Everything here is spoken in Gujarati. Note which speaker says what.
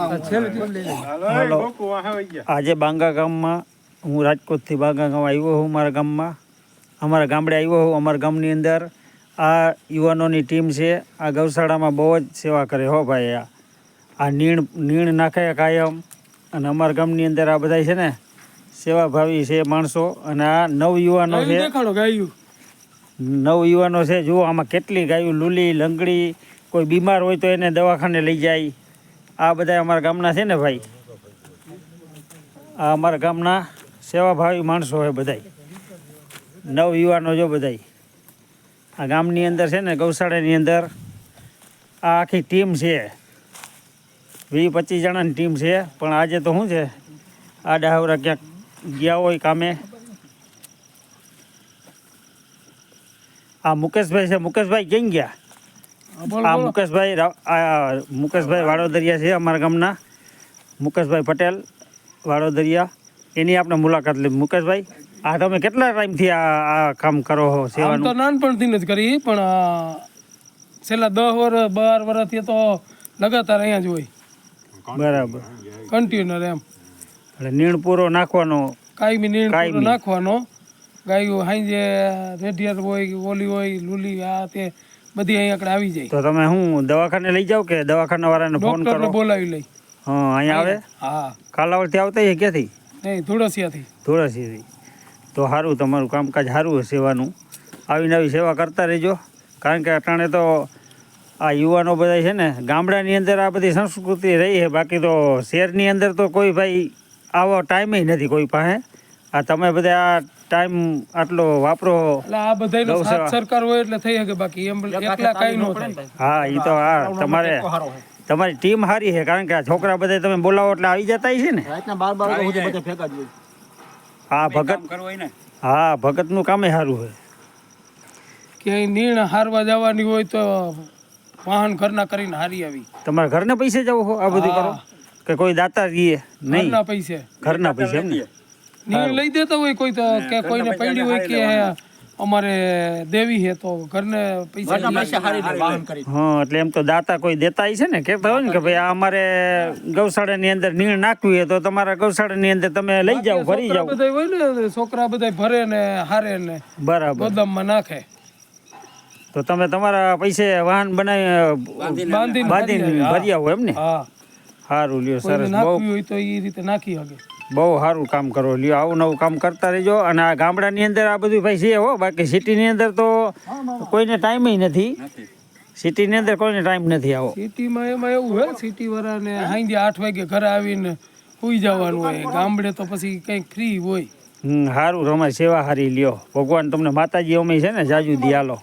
Speaker 1: હાલો આજે બાંગા ગામમાં હું રાજકોટથી બાંગા ગામ આવ્યો હું અમારા ગામડે આવ્યો હું અમારા ગામની અંદર આ યુવાનોની ટીમ છે આ ગૌશાળામાં બહુ જ સેવા કરે હો ભાઈ આ નીણ નાખે કાયમ અને અમારા ગામની અંદર આ બધા છે ને સેવાભાવી છે માણસો અને આ નવયુવાનો છે જુઓ આમાં કેટલી ગાયું લૂલી લંગડી કોઈ બીમાર હોય તો એને દવાખાને લઈ જાય આ બધા અમારા ગામના છે ને ભાઈ આ અમારા ગામના સેવાભાવી માણસો હોય બધાય નવયુવાનો જો બધાય આ ગામની અંદર છે ને ગૌશાળાની અંદર આ આખી ટીમ છે 20-25 જણાની ટીમ છે પણ આજે તો શું છે આ ડાહવરા ક્યાંક ગયા હોય કામે આ મુકેશભાઈ છે મુકેશભાઈ ક્યાં ગયા આ મુકેશભાઈ વાડોદરિયા છે અમારા ગામના મુકેશભાઈ પટેલ વાડોદરિયા એની આપણે મુલાકાત લીધી મુકેશભાઈ આ તમે કેટલા ટાઈમથી આ કામ કરો છો સેવાનું
Speaker 2: તો નાનપણથી જ કરી પણ છેલ્લા 10 વર્ષ 12 વર્ષથી તો લગાતાર અહીંયા જ હોય
Speaker 1: બરાબર
Speaker 2: કન્ટિન્યુઅર એમ
Speaker 1: એટલે નીણ પૂરો નાખવાનો
Speaker 2: કાયમી નીણ પૂરો નાખવાનો ગાયો હાંજે રેડિયર હોય ઓલી હોય લૂલી આ તે બધી અહીં આગળ આવી જાય
Speaker 1: તો તમે હું દવાખાને લઈ જાવ કે દવાખાના વાળાને ફોન કરો
Speaker 2: બોલાવી લઈ
Speaker 1: હા અહીંયા આવે
Speaker 2: હા
Speaker 1: કાલાવડથી આવતા છે ક્યાંથી
Speaker 2: નહીં ધોળસિયાથી તો સારું તમારું કામકાજ સારું છે સેવાનું આવી નવી સેવા કરતા રહેજો કારણ કે અટાણે તો આ યુવાનો બધા છે ને ગામડાની અંદર આ બધી સંસ્કૃતિ રહી છે બાકી તો શહેરની અંદર તો કોઈ ભાઈ આવો ટાઈમ નથી કોઈ પાસે આ તમે બધા આ ટાઈમ આટલો વાપરો એટલે આ બધાનો સાથ સરકાર હોય એટલે થઈ શકે બાકી એમ એકલા કાઈ ન થાય
Speaker 1: હા એ તો હા તમારી ટીમ સારી છે કારણ કે આ છોકરા બધા તમે બોલાવો એટલે આવી જતા છે ને હા ભગતનું કામે સારું હોય
Speaker 2: ક્યાંય નીણ હારવા જવાની હોય તો વાહન ઘરના કરીને હારી આવી
Speaker 1: તમારા ઘરને પૈસે જવું હો આ બધું કરો કે કોઈ દાતા દઈએ નહીં ઘરના પૈસે એમ ને
Speaker 2: નીણ લઈ દેતા હોય કોઈ તો કે કોઈને પડી હોય કે અમારે દેવી છે તો ઘરને પૈસા
Speaker 1: હા એટલે એમ તો દાતા કોઈ દેતા છે ને કહેતા હોય ને કે ભાઈ આ અમારે ગૌશાળાની અંદર નીણ નાખવી હોય તો તમારા ગૌશાળાની અંદર તમે લઈ જાઓ ભરી જાઓ
Speaker 2: બધા હોય ને છોકરા બધા ભરે ને હારે ને
Speaker 1: બરાબર
Speaker 2: ગોદામમાં નાખે
Speaker 1: તો તમે તમારા પૈસે વાહન બનાવી બાંધીને ભરી આવો એમ ને
Speaker 2: હા
Speaker 1: સારું લ્યો સરસ
Speaker 2: નાખવી હોય તો એ રીતે નાખી શકે
Speaker 1: બહુ સારું કામ કરો લ્યો આવું નવું કામ કરતા રહેજો અને આ ગામડાની અંદર આ બધું ભાઈ છે હો બાકી સિટીની અંદર તો કોઈને ટાઈમ નથી સિટીની અંદર કોઈને ટાઈમ નથી આવો
Speaker 2: સિટીમાં એમાં એવું હોય સિટી વાળાને સાંજે 8 વાગે ઘરે આવીને સુઈ જવાનું હોય ગામડે તો પછી કંઈક ફ્રી હોય
Speaker 1: સારું તમારી સેવા સારી લ્યો ભગવાન તમને માતાજી અમે છે ને જાજુ દી હાલો